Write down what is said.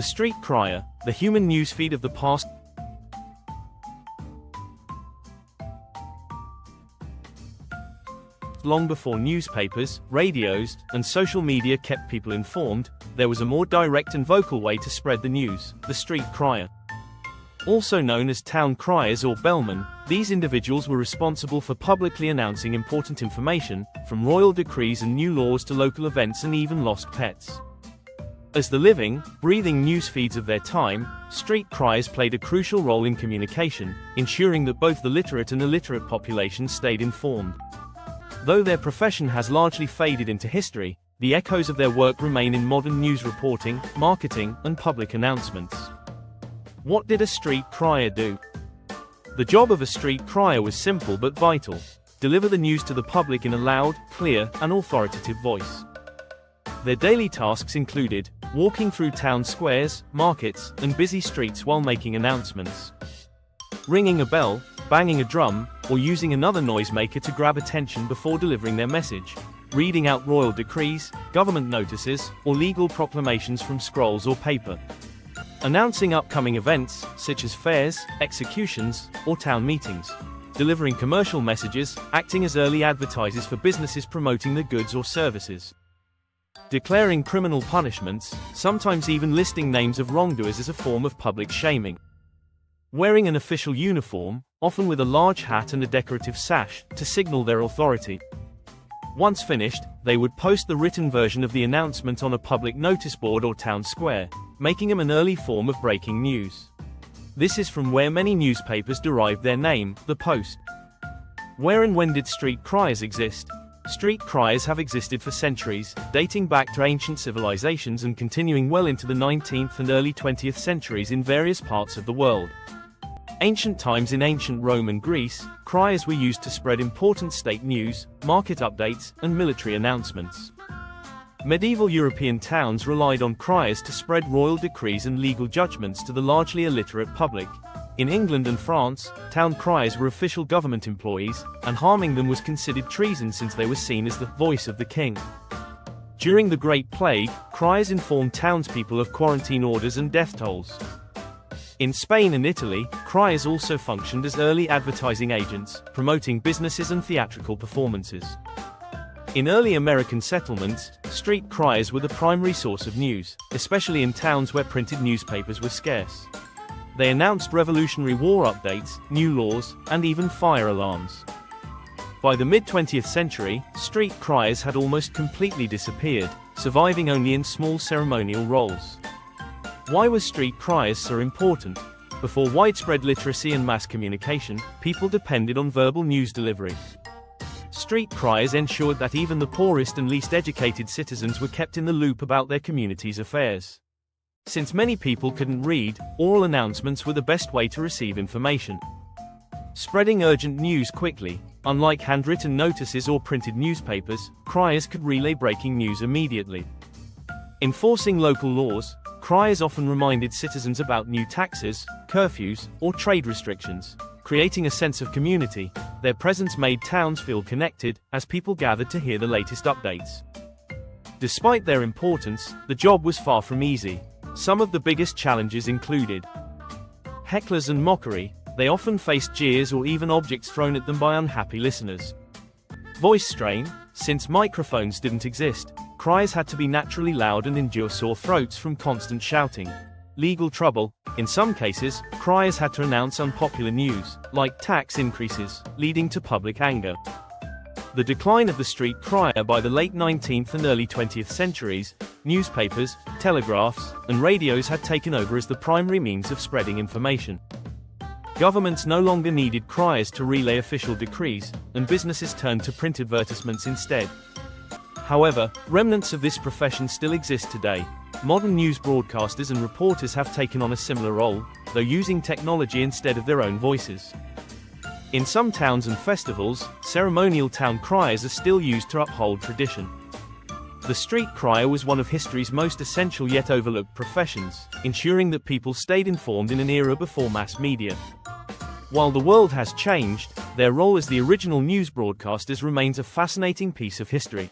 The Street Crier, the human newsfeed of the past. Long before newspapers, radios, and social media kept people informed, there was a more direct and vocal way to spread the news: the street crier. Also known as town criers or bellmen, these individuals were responsible for publicly announcing important information, from royal decrees and new laws to local events and even lost pets. As the living, breathing newsfeeds of their time, street criers played a crucial role in communication, ensuring that both the literate and illiterate population stayed informed. Though their profession has largely faded into history, the echoes of their work remain in modern news reporting, marketing, and public announcements. What did a street crier do? The job of a street crier was simple but vital: deliver the news to the public in a loud, clear, and authoritative voice. Their daily tasks included walking through town squares, markets, and busy streets while making announcements, ringing a bell, banging a drum, or using another noisemaker to grab attention before delivering their message, reading out royal decrees, government notices, or legal proclamations from scrolls or paper, announcing upcoming events, such as fairs, executions, or town meetings, delivering commercial messages, acting as early advertisers for businesses promoting their goods or services, declaring criminal punishments, sometimes even listing names of wrongdoers as a form of public shaming, wearing an official uniform, often with a large hat and a decorative sash, to signal their authority. Once finished, they would post the written version of the announcement on a public notice board or town square, making them an early form of breaking news. This is from where many newspapers derived their name, the Post. Where and when did street criers exist? Street criers have existed for centuries, dating back to ancient civilizations and continuing well into the 19th and early 20th centuries in various parts of the world. Ancient times in ancient Rome and Greece, criers were used to spread important state news, market updates, and military announcements. Medieval European towns relied on criers to spread royal decrees and legal judgments to the largely illiterate public. In England and France, town criers were official government employees, and harming them was considered treason since they were seen as the voice of the king. During the Great Plague, criers informed townspeople of quarantine orders and death tolls. In Spain and Italy, criers also functioned as early advertising agents, promoting businesses and theatrical performances. In early American settlements, street criers were the primary source of news, especially in towns where printed newspapers were scarce. They announced Revolutionary War updates, new laws, and even fire alarms. By the mid-20th century, street criers had almost completely disappeared, surviving only in small ceremonial roles. Why were street criers so important? Before widespread literacy and mass communication, people depended on verbal news delivery. Street criers ensured that even the poorest and least educated citizens were kept in the loop about their community's affairs. Since many people couldn't read, oral announcements were the best way to receive information. Spreading urgent news quickly, unlike handwritten notices or printed newspapers, criers could relay breaking news immediately. Enforcing local laws, criers often reminded citizens about new taxes, curfews, or trade restrictions, creating a sense of community. Their presence made towns feel connected, as people gathered to hear the latest updates. Despite their importance, the job was far from easy. Some of the biggest challenges included hecklers and mockery. They often faced jeers or even objects thrown at them by unhappy listeners. Voice strain. Since microphones didn't exist, criers had to be naturally loud and endure sore throats from constant shouting. Legal trouble. In some cases, criers had to announce unpopular news, like tax increases, leading to public anger. The decline of the street crier. By the late 19th and early 20th centuries, newspapers, telegraphs, and radios had taken over as the primary means of spreading information. Governments no longer needed criers to relay official decrees, and businesses turned to print advertisements instead. However, remnants of this profession still exist today. Modern news broadcasters and reporters have taken on a similar role, though using technology instead of their own voices. In some towns and festivals, ceremonial town criers are still used to uphold tradition. The street crier was one of history's most essential yet overlooked professions, ensuring that people stayed informed in an era before mass media. While the world has changed, their role as the original news broadcasters remains a fascinating piece of history.